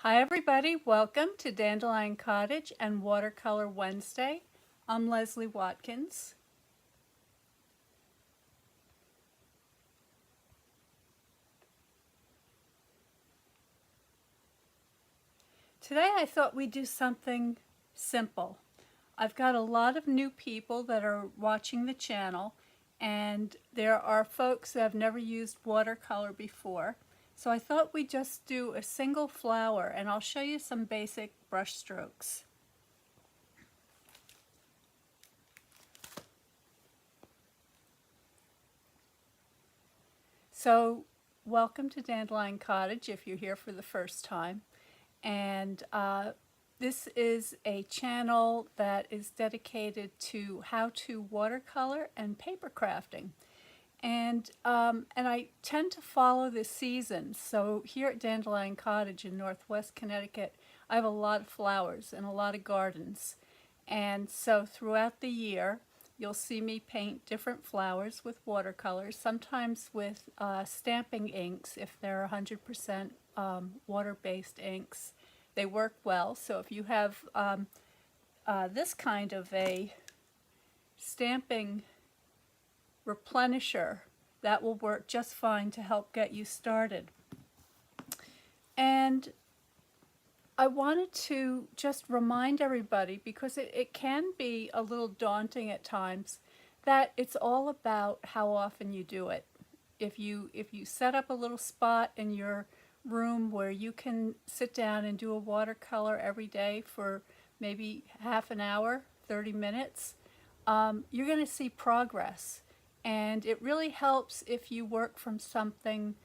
Hi everybody, welcome to Dandelion Cottage and Watercolor Wednesday. I'm Leslie Watkins. Today I thought we'd do something simple. I've got a lot of new people that are watching the channel, and there are folks that have never used watercolor before. So I thought we'd just do a single flower, and I'll show you some basic brush strokes. So welcome to Dandelion Cottage if you're here for the first time. And this is a channel that is dedicated to how to watercolor and paper crafting. And I tend to follow the seasons. So here at Dandelion Cottage in Northwest Connecticut, I have a lot of flowers and a lot of gardens. And so throughout the year, you'll see me paint different flowers with watercolors, sometimes with stamping inks if they're 100% water-based inks. They work well. So if you have this kind of a stamping replenisher, that will work just fine to help get you started. And I wanted to just remind everybody, because it can be a little daunting at times, that it's all about how often you do it. If you set up a little spot in your room where you can sit down and do a watercolor every day for maybe half an hour, 30 minutes, you're going to see progress. And it really helps if you work from something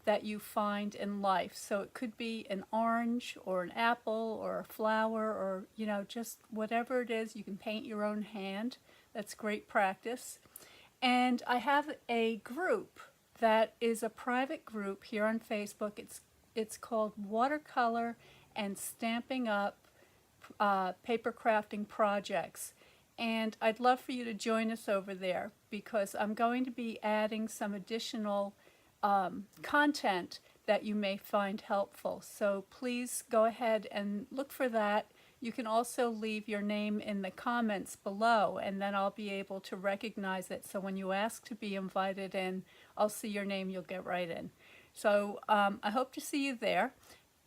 that you find in life. So it could be an orange or an apple or a flower, or just whatever it is. You can paint your own hand. That's great practice. And I have a group that is a private group here on Facebook. It's called Watercolor and Stampin Up Paper Crafting Projects. And I'd love for you to join us over there, because I'm going to be adding some additional content that you may find helpful. So please go ahead and look for that. You can also leave your name in the comments below, and then I'll be able to recognize it. So when you ask to be invited in, I'll see your name, you'll get right in. So I hope to see you there.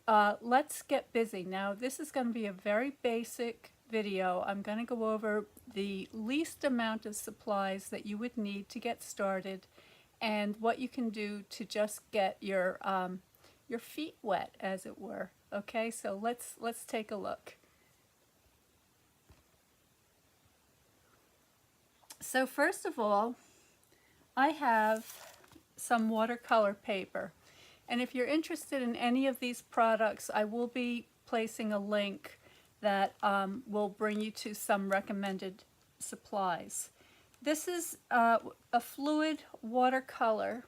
Let's get busy. Now this is going to be a very basic video. I'm going to go over the least amount of supplies that you would need to get started, and what you can do to just get your feet wet, as it were. Okay, so let's take a look. So first of all, I have some watercolor paper, and if you're interested in any of these products, I will be placing a link that will bring you to some recommended supplies. This is a fluid watercolor,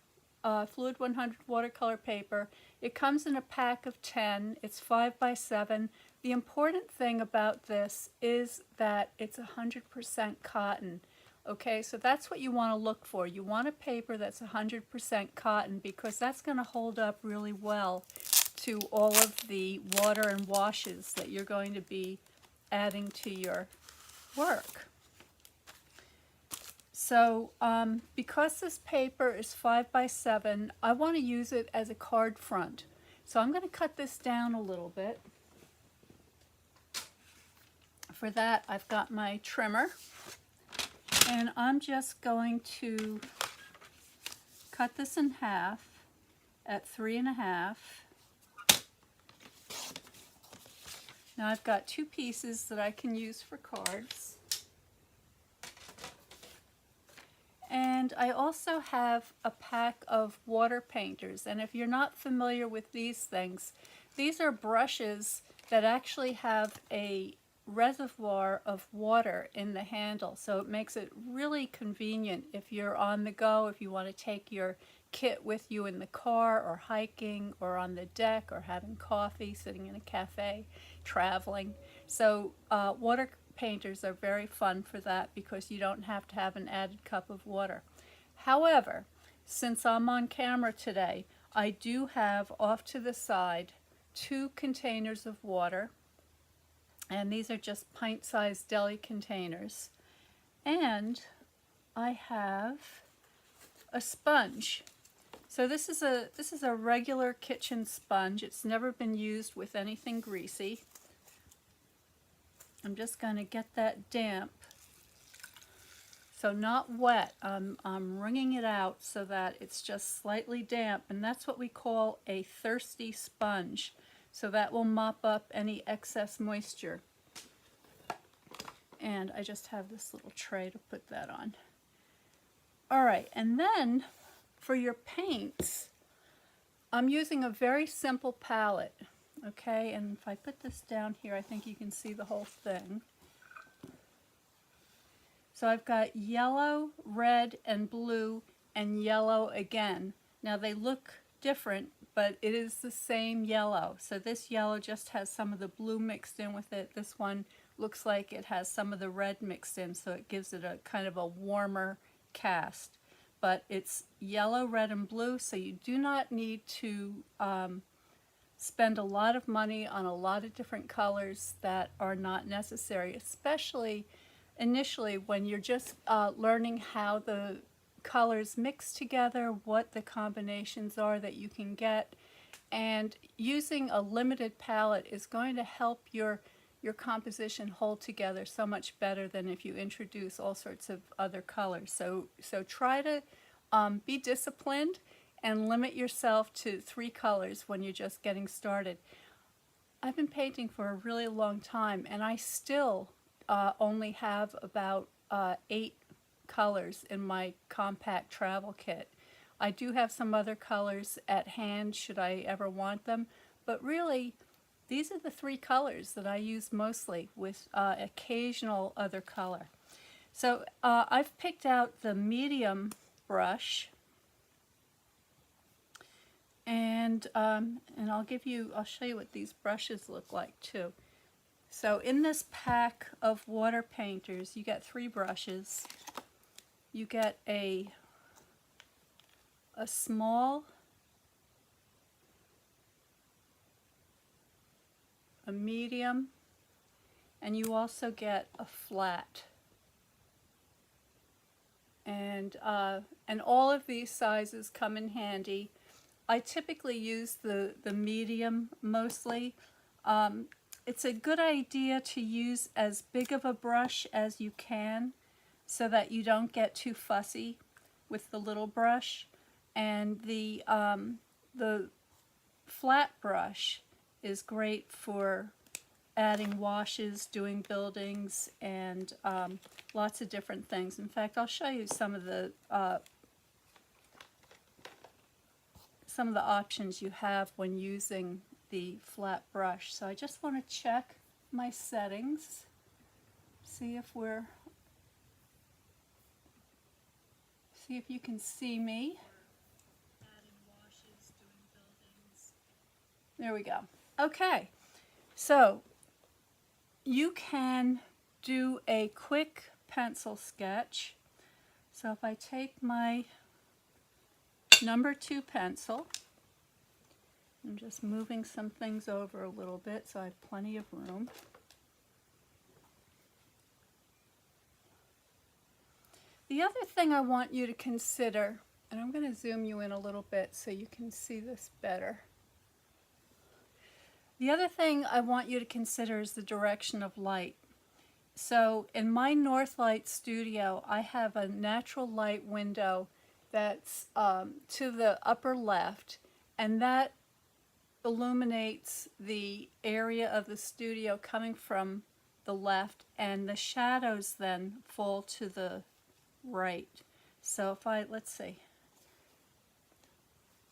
fluid 100 watercolor paper. It comes in a pack of 10. It's 5 by 7. The important thing about this is that it's 100% cotton. Okay, so that's what you want to look for. You want a paper that's 100% cotton, because that's going to hold up really well to all of the water and washes that you're going to be adding to your work. So because this paper is 5 by 7, I want to use it as a card front. So I'm going to cut this down a little bit. For that, I've got my trimmer, and I'm just going to cut this in half at 3½. Now I've got 2 pieces that I can use for cards. And I also have a pack of water painters. And if you're not familiar with these things, these are brushes that actually have a reservoir of water in the handle. So it makes it really convenient if you're on the go, if you want to take your kit with you in the car, or hiking, or on the deck, or having coffee, sitting in a cafe, traveling. So water painters are very fun for that, because you don't have to have an added cup of water. However, since I'm on camera today, I do have off to the side 2 containers of water, and these are just pint-sized deli containers. And I have a sponge. So this is a regular kitchen sponge. It's never been used with anything greasy. I'm just going to get that damp. So not wet. I'm wringing it out so that it's just slightly damp, and that's what we call a thirsty sponge. So that will mop up any excess moisture. And I just have this little tray to put that on. All right, and then for your paints, I'm using a very simple palette, okay? And if I put this down here, I think you can see the whole thing. So I've got yellow, red, and blue, and yellow again. Now they look different, but it is the same yellow. So this yellow just has some of the blue mixed in with it. This one looks like it has some of the red mixed in, so it gives it a kind of a warmer cast. But it's yellow, red, and blue, so you do not need to spend a lot of money on a lot of different colors that are not necessary, especially initially when you're just learning how the colors mix together, what the combinations are that you can get. And using a limited palette is going to help your composition hold together so much better than if you introduce all sorts of other colors. So try to be disciplined and limit yourself to 3 colors when you're just getting started. I've been painting for a really long time, and I still only have about 8 colors in my compact travel kit. I do have some other colors at hand should I ever want them, but really these are the 3 colors that I use mostly, with occasional other color. So I've picked out the medium brush, and I'll show you what these brushes look like too. So in this pack of water painters, you get 3 brushes. You get a small, a medium, and you also get a flat. And all of these sizes come in handy. I typically use the medium mostly. It's a good idea to use as big of a brush as you can so that you don't get too fussy with the little brush. And the flat brush is great for adding washes, doing buildings, and lots of different things. In fact, I'll show you some of the options you have when using the flat brush. So I just want to check my settings, see if you can see me. Adding washes, doing buildings. There we go. Okay, so you can do a quick pencil sketch. So if I take my number 2 pencil, I'm just moving some things over a little bit so I have plenty of room. The other thing I want you to consider, and I'm going to zoom you in a little bit so you can see this better. The other thing I want you to consider is the direction of light. So in my North Light studio, I have a natural light window that's to the upper left, and that illuminates the area of the studio coming from the left, and the shadows then fall to the right. So if let's see.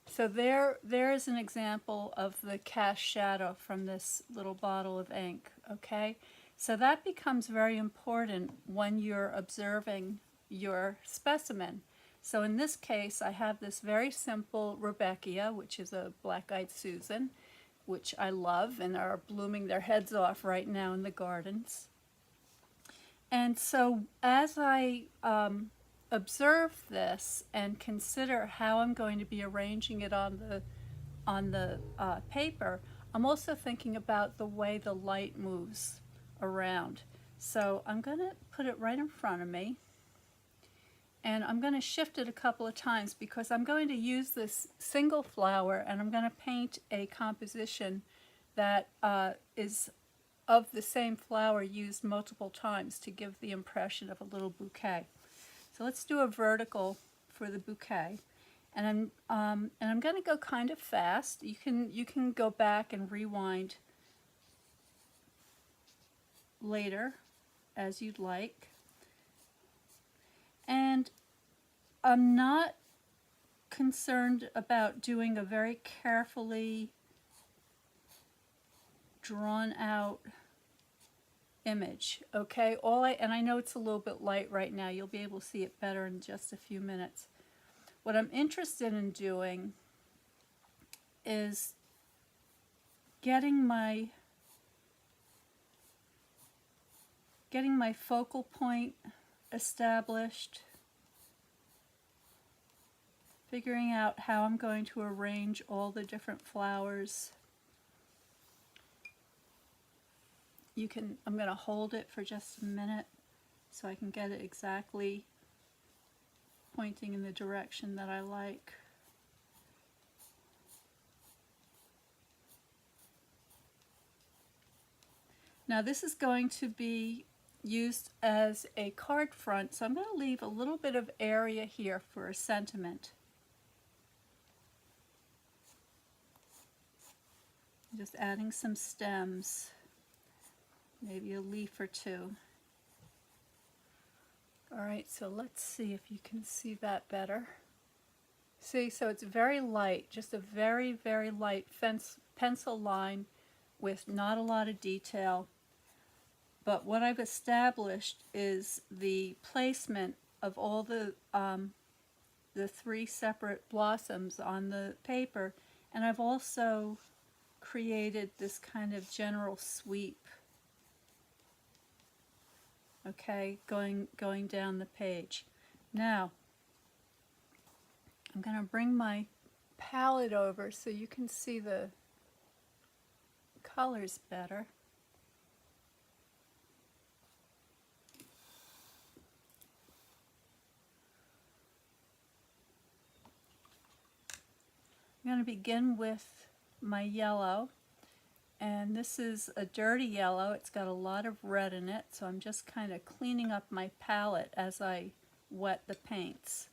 So there is an example of the cast shadow from this little bottle of ink, okay? So that becomes very important when you're observing your specimen. So in this case, I have this very simple Rudbeckia, which is a black-eyed Susan, which I love and are blooming their heads off right now in the gardens. And so as I observe this and consider how I'm going to be arranging it on the paper, I'm also thinking about the way the light moves around. So I'm going to put it right in front of me, and I'm going to shift it a couple of times because I'm going to use this single flower and I'm going to paint a composition that is of the same flower used multiple times to give the impression of a little bouquet. So let's do a vertical for the bouquet, and I'm going to go kind of fast. You can go back and rewind later as you'd like. And I'm not concerned about doing a very carefully drawn out image, okay? And I know it's a little bit light right now. You'll be able to see it better in just a few minutes. What I'm interested in doing is getting my focal point established, figuring out how I'm going to arrange all the different flowers. I'm going to hold it for just a minute so I can get it exactly pointing in the direction that I like. Now this is going to be used as a card front, so I'm going to leave a little bit of area here for a sentiment. Just adding some stems, maybe a leaf or two. Alright, so let's see if you can see that better. See, so it's very light, just a very, very light pencil line with not a lot of detail. But what I've established is the placement of all the 3 separate blossoms on the paper, and I've also created this kind of general sweep, okay, going down the page. Now I'm going to bring my palette over so you can see the colors better. I'm going to begin with my yellow, and this is a dirty yellow. It's got a lot of red in it, so I'm just kind of cleaning up my palette as I wet the paints.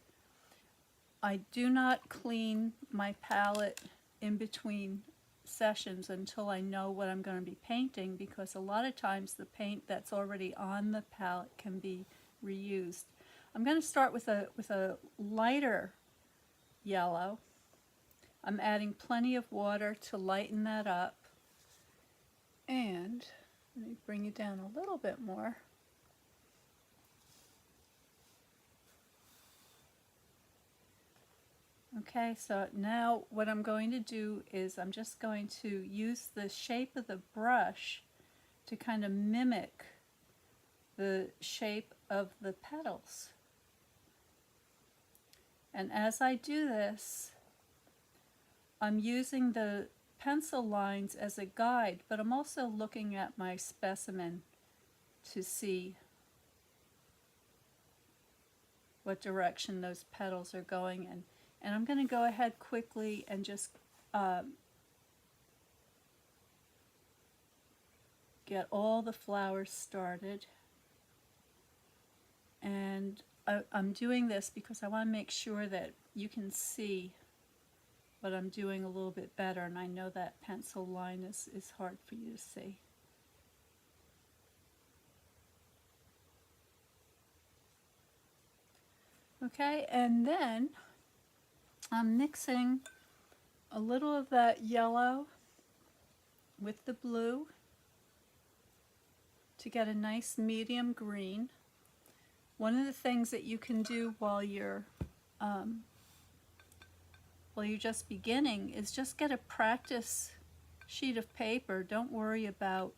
I do not clean my palette in between sessions until I know what I'm going to be painting, because a lot of times the paint that's already on the palette can be reused. I'm going to start with a lighter yellow. I'm adding plenty of water to lighten that up, and let me bring it down a little bit more. Okay, so now what I'm going to do is I'm just going to use the shape of the brush to kind of mimic the shape of the petals. And as I do this, I'm using the pencil lines as a guide, but I'm also looking at my specimen to see what direction those petals are going in. And I'm going to go ahead quickly and just get all the flowers started. And I'm doing this because I want to make sure that you can see what I'm doing a little bit better, and I know that pencil line is hard for you to see. Okay, and then I'm mixing a little of that yellow with the blue to get a nice medium green. One of the things that you can do while you're just beginning is just get a practice sheet of paper. Don't worry about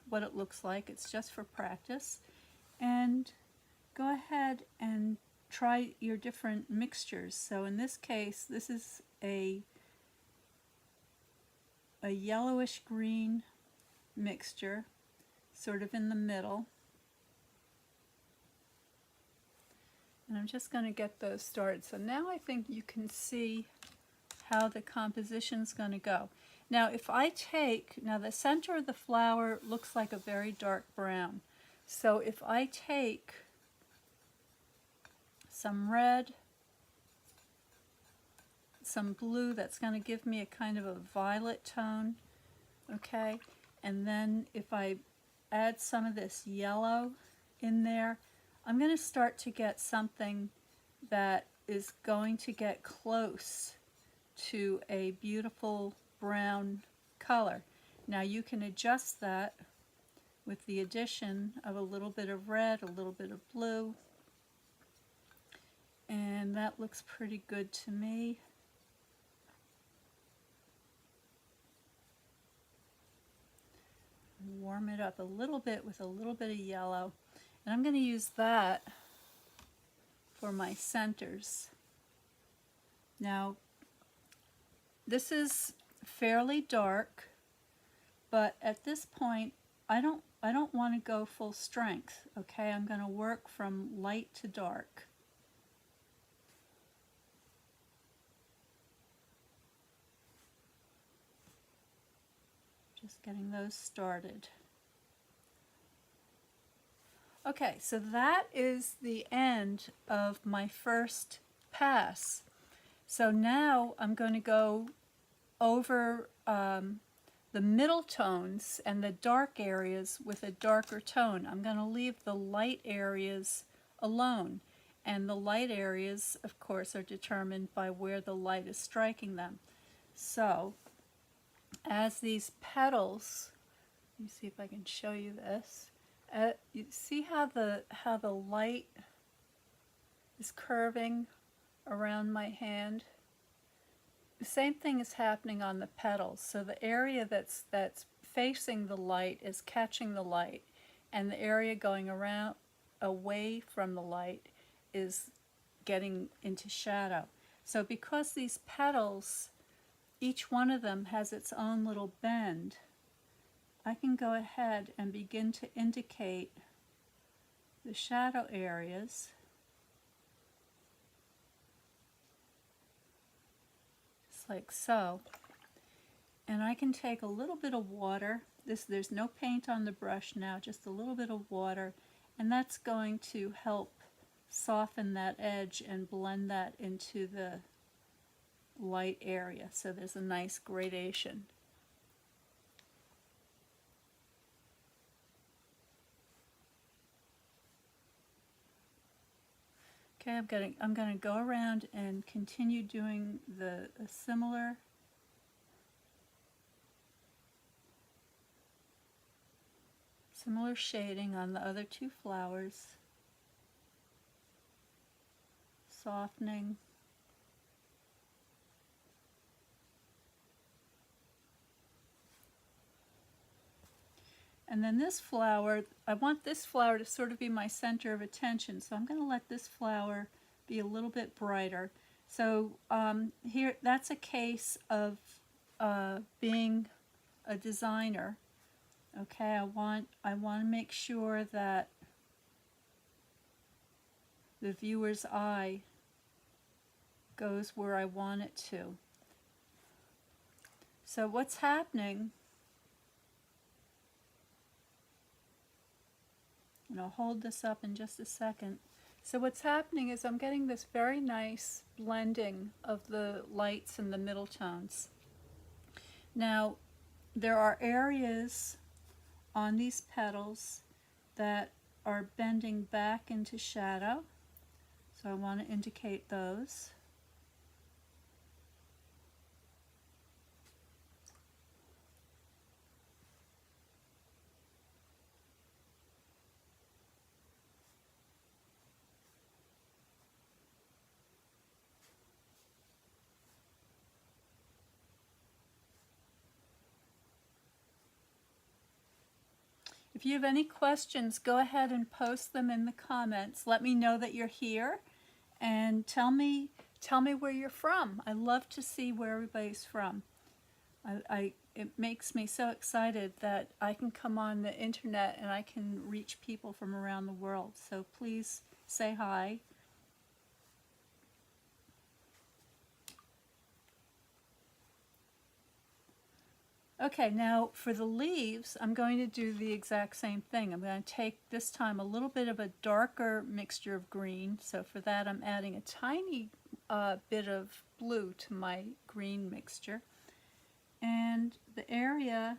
what it looks like. It's just for practice. And go ahead and try your different mixtures. So in this case, this is a a yellowish green mixture, sort of in the middle. And I'm just going to get those started. So now I think you can see how the composition's going to go. Now if I take, now the center of the flower looks like a very dark brown. So if I take some red, some blue, that's going to give me a kind of a violet tone, okay? And then if I add some of this yellow in there, I'm going to start to get something that is going to get close to a beautiful brown color. Now you can adjust that with the addition of a little bit of red, a little bit of blue, and that looks pretty good to me. Warm it up a little bit with a little bit of yellow, and I'm going to use that for my centers. Now this is fairly dark, but at this point I don't want to go full strength, okay? I'm going to work from light to dark. Just getting those started. Okay, so that is the end of my first pass. So now I'm going to go over the middle tones and the dark areas with a darker tone. I'm going to leave the light areas alone, and the light areas, of course, are determined by where the light is striking them. So as these petals, let me see if I can show you this. You see how the light is curving around my hand? The same thing is happening on the petals. So the area that's facing the light is catching the light, and the area going around away from the light is getting into shadow. So because these petals, each one of them has its own little bend, I can go ahead and begin to indicate the shadow areas. Like so, and I can take a little bit of water. There's no paint on the brush now, just a little bit of water, and that's going to help soften that edge and blend that into the light area, so there's a nice gradation. Okay, I'm going to go around and continue doing a similar shading on the other two flowers, softening. And then this flower, I want this flower to sort of be my center of attention, so I'm going to let this flower be a little bit brighter. So here, that's a case of being a designer. Okay, I want to make sure that the viewer's eye goes where I want it to. So what's happening, and I'll hold this up in just a second. So what's happening is I'm getting this very nice blending of the lights and the middle tones. Now, there are areas on these petals that are bending back into shadow, so I want to indicate those. If you have any questions, go ahead and post them in the comments. Let me know that you're here, and tell me where you're from. I love to see where everybody's from. it makes me so excited that I can come on the internet and I can reach people from around the world. So please say hi. Okay, now for the leaves, I'm going to do the exact same thing. I'm going to take this time a little bit of a darker mixture of green. So for that, I'm adding a tiny bit of blue to my green mixture. And the area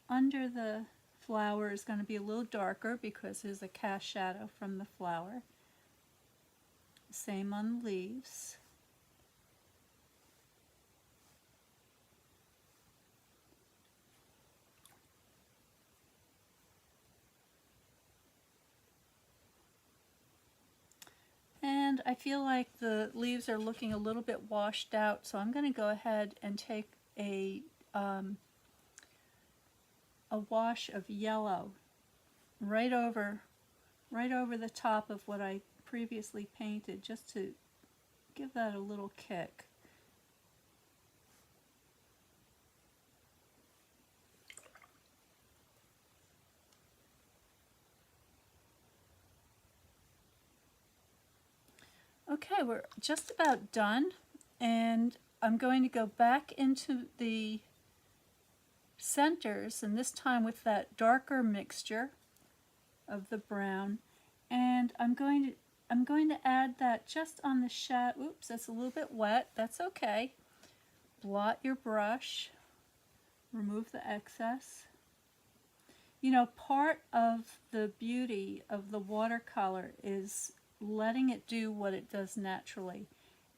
under the flower is going to be a little darker because there's a cast shadow from the flower. Same on the leaves. And I feel like the leaves are looking a little bit washed out, so I'm going to go ahead and take a wash of yellow right over the top of what I previously painted, just to give that a little kick. Okay, we're just about done, and I'm going to go back into the centers, and this time with that darker mixture of the brown, and I'm going to add that just on the shadow. Oops, that's a little bit wet. That's okay. Blot your brush, remove the excess. You know, part of the beauty of the watercolor is letting it do what it does naturally,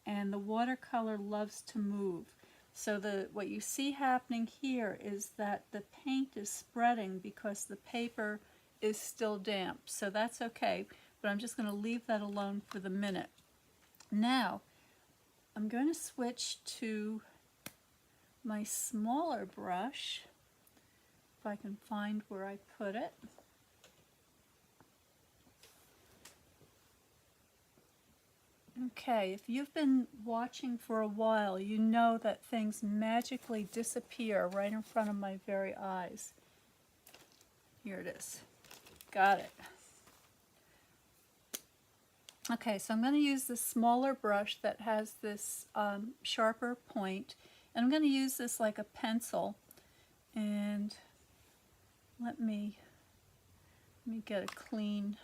and the watercolor loves to move. So what you see happening here is that the paint is spreading because the paper is still damp. So that's okay, but I'm just going to leave that alone for the minute. Now, I'm going to switch to my smaller brush, if I can find where I put it. Okay, if you've been watching for a while, you know that things magically disappear right in front of my very eyes. Here it is. Got it. Okay, so I'm going to use the smaller brush that has this sharper point, and I'm going to use this like a pencil. And let me get a clean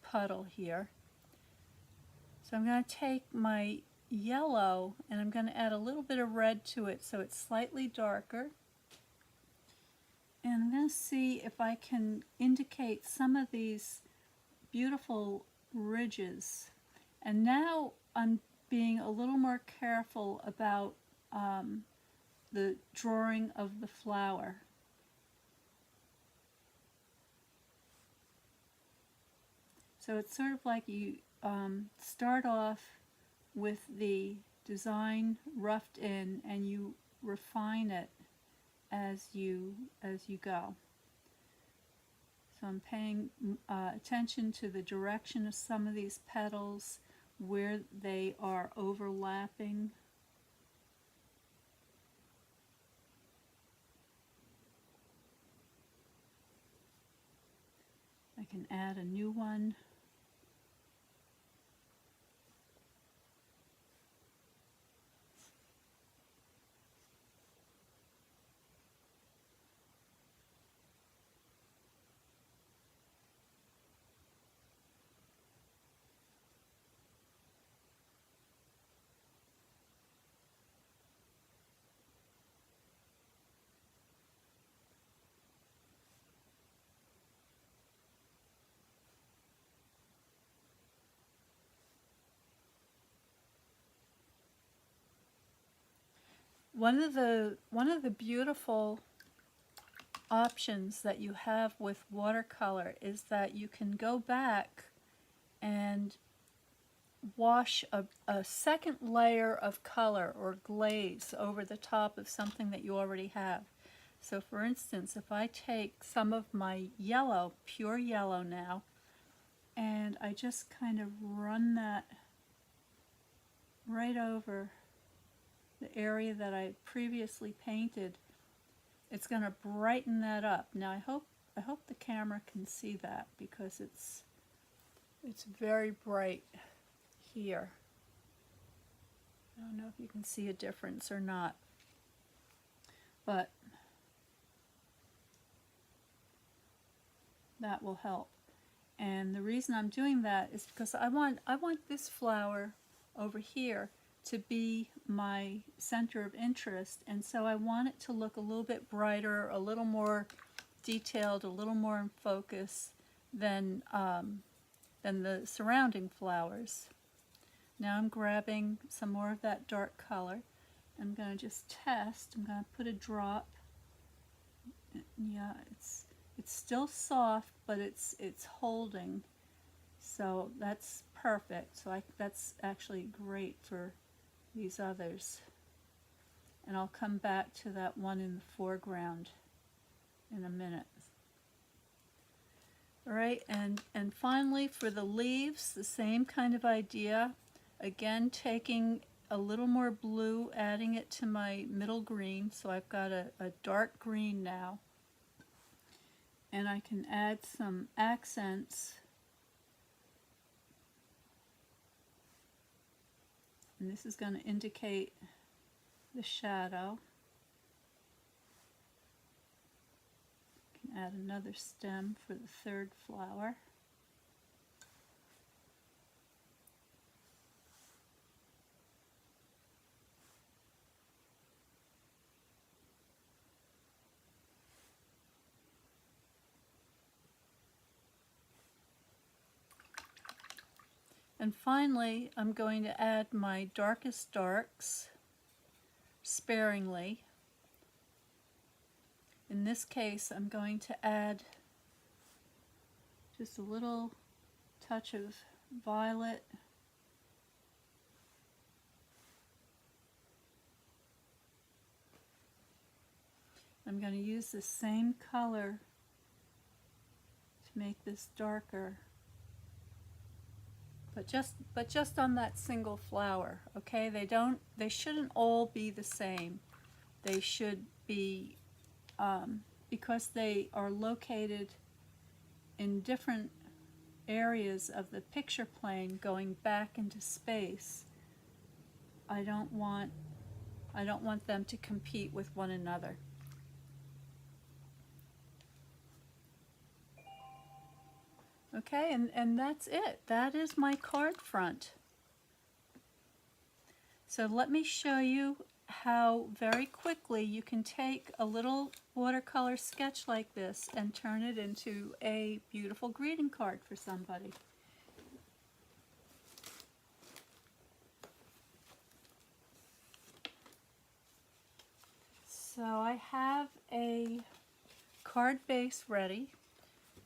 puddle here. So I'm going to take my yellow and I'm going to add a little bit of red to it so it's slightly darker. And I'm going to see if I can indicate some of these beautiful ridges. And now I'm being a little more careful about the drawing of the flower. So it's sort of like you start off with the design roughed in and you refine it as you go. So I'm paying attention to the direction of some of these petals, where they are overlapping. I can add a new one. One of the beautiful options that you have with watercolor is that you can go back and wash a second layer of color or glaze over the top of something that you already have. So for instance, if I take some of my yellow, pure yellow now, and I just kind of run that right over the area that I previously painted, it's going to brighten that up. Now I hope the camera can see that, because it's very bright here. I don't know if you can see a difference or not, but that will help. And the reason I'm doing that is because I want this flower over here to be my center of interest, and so I want it to look a little bit brighter, a little more detailed, a little more in focus than the surrounding flowers. Now I'm grabbing some more of that dark color. I'm going to just test. I'm going to put a drop. Yeah, it's still soft, but it's holding. So that's perfect. So that's actually great for these others. And I'll come back to that one in the foreground in a minute. All right, and finally for the leaves, the same kind of idea. Again, taking a little more blue, adding it to my middle green, so I've got a dark green now. And I can add some accents. And this is going to indicate the shadow. I can add another stem for the third flower. And finally, I'm going to add my darkest darks sparingly. In this case, I'm going to add just a little touch of violet. I'm going to use the same color to make this darker. But just on that single flower, okay? They shouldn't all be the same. They should be, because they are located in different areas of the picture plane going back into space. I don't want them to compete with one another. Okay, and that's it. That is my card front. So let me show you how very quickly you can take a little watercolor sketch like this and turn it into a beautiful greeting card for somebody. So I have a card base ready.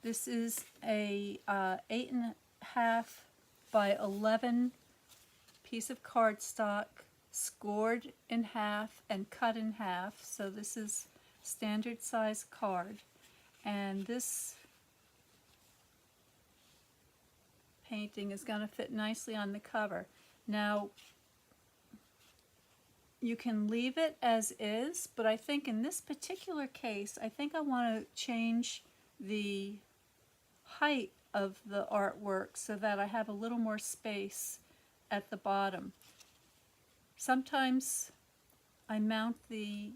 This is a 8.5 by 11 piece of cardstock, scored in half and cut in half. So this is standard size card. And this painting is going to fit nicely on the cover. Now, you can leave it as is, but I think in this particular case, I think I want to change the height of the artwork so that I have a little more space at the bottom. Sometimes I mount the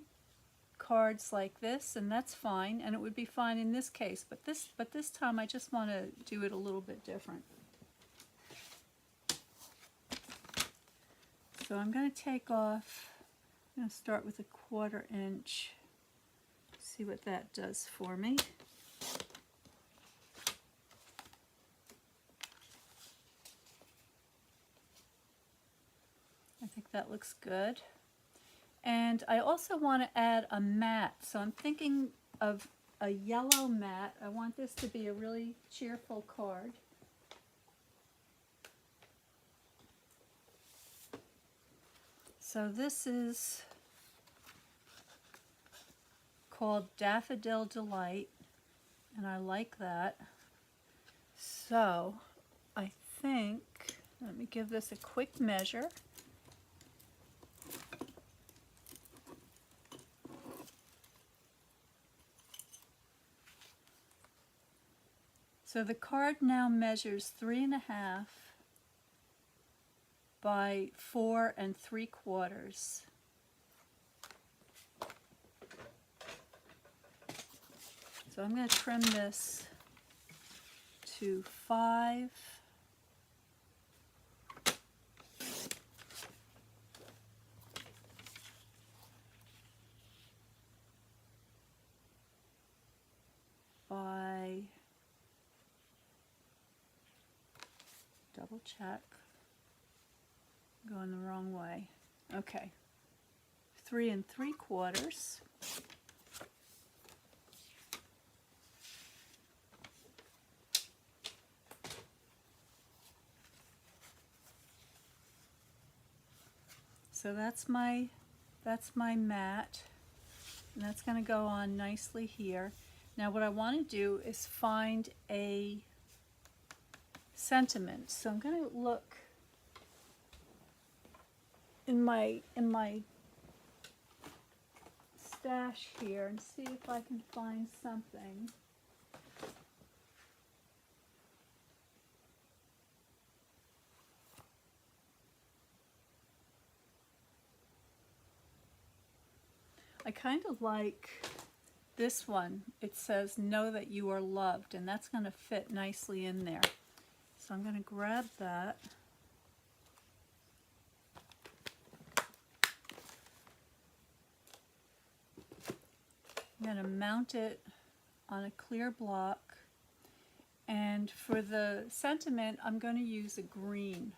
cards like this, and that's fine, and it would be fine in this case, but this time I just want to do it a little bit different. So I'm going to take off, I'm going to start with a 1/4 inch, see what that does for me. I think that looks good. And I also want to add a matte, so I'm thinking of a yellow matte. I want this to be a really cheerful card. So this is called Daffodil Delight, and I like that. So I think, let me give this a quick measure. So the card now measures 3.5 by 4 3/4. So I'm going to trim this to 5 by, double check, going the wrong way. Okay, 3 3/4. So that's my mat, and that's going to go on nicely here. Now what I want to do is find a sentiment. So I'm going to look in my stash here and see if I can find something. I kind of like this one. It says, "Know that you are loved," and that's going to fit nicely in there. So I'm going to grab that. I'm going to mount it on a clear block, and for the sentiment I'm going to use a green.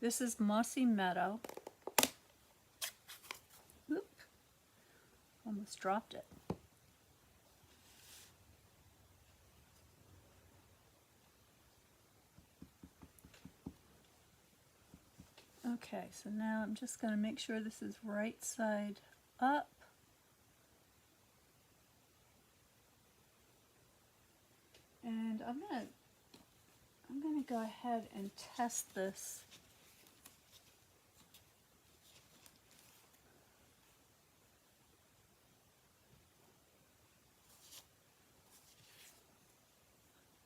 This is Mossy Meadow. Oop, almost dropped it. Okay, so now I'm just going to make sure this is right side up. And I'm going to go ahead and test this.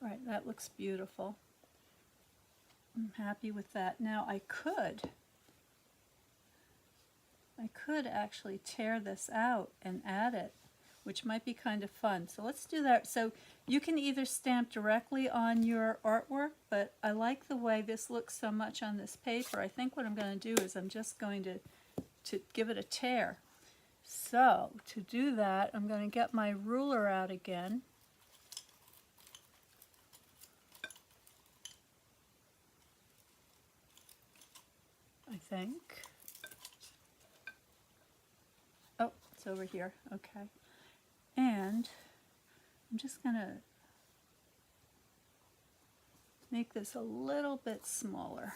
Right, that looks beautiful. I'm happy with that. Now I could actually tear this out and add it, which might be kind of fun. So let's do that. So you can either stamp directly on your artwork, but I like the way this looks so much on this paper. I think what I'm going to do is I'm just going to give it a tear. So to do that, I'm going to get my ruler out again. I think. Oh, it's over here. Okay. And I'm just going to make this a little bit smaller.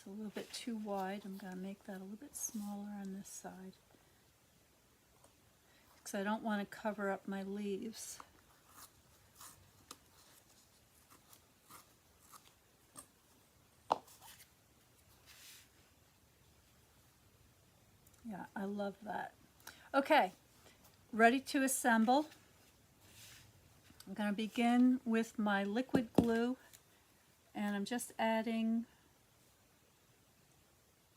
A little bit too wide. I'm going to make that a little bit smaller on this side because I don't want to cover up my leaves. Yeah, I love that. Okay, ready to assemble. I'm going to begin with my liquid glue, and I'm just adding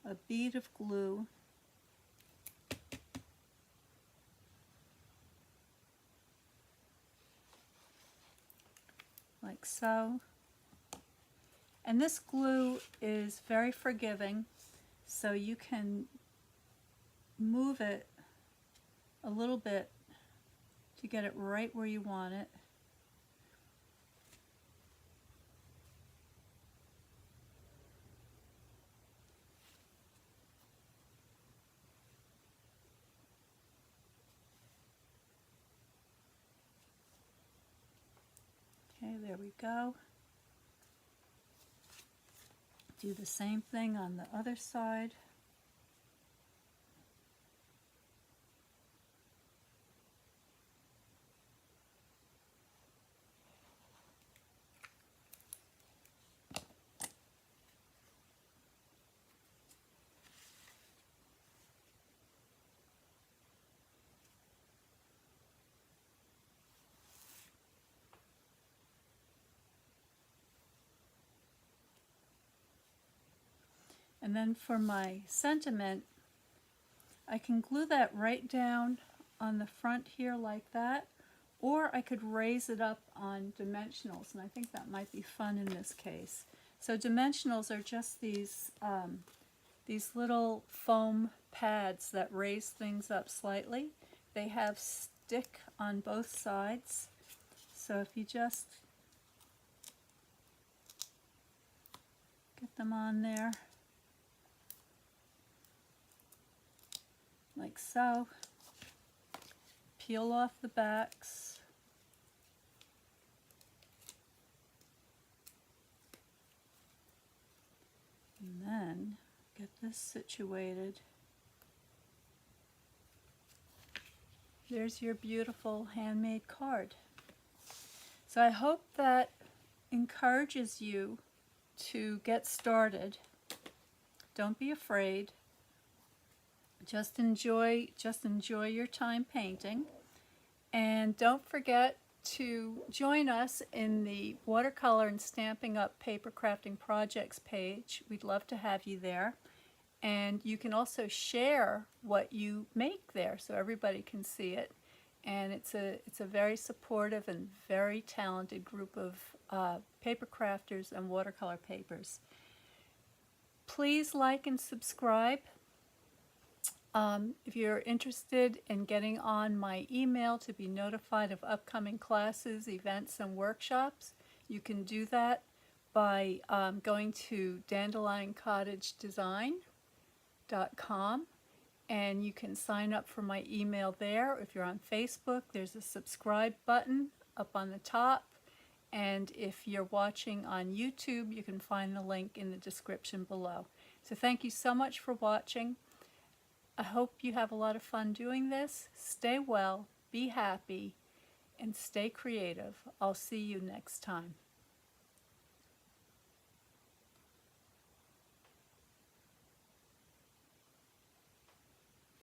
a bead of glue like so. And this glue is very forgiving, so you can move it a little bit to get it right where you want it. Okay, there we go. Do the same thing on the other side. And then for my sentiment, I can glue that right down on the front here like that, or I could raise it up on dimensionals, and I think that might be fun in this case. So dimensionals are just these little foam pads that raise things up slightly. They have stick on both sides, so if you just get them on there, like so. Peel off the backs. And then get this situated. There's your beautiful handmade card. So I hope that encourages you to get started. Don't be afraid. Just enjoy your time painting, and don't forget to join us in the Watercolor and Stamping Up Paper Crafting Projects page. We'd love to have you there, and you can also share what you make there so everybody can see it. And it's a very supportive and very talented group of paper crafters and watercolor papers. Please like and subscribe. If you're interested in getting on my email to be notified of upcoming classes, events, and workshops, you can do that by going to dandelioncottagedesign.com, and you can sign up for my email there. If you're on Facebook, there's a subscribe button up on the top, and if you're watching on YouTube, you can find the link in the description below. So thank you so much for watching. I hope you have a lot of fun doing this. Stay well, be happy, and stay creative. I'll see you next time.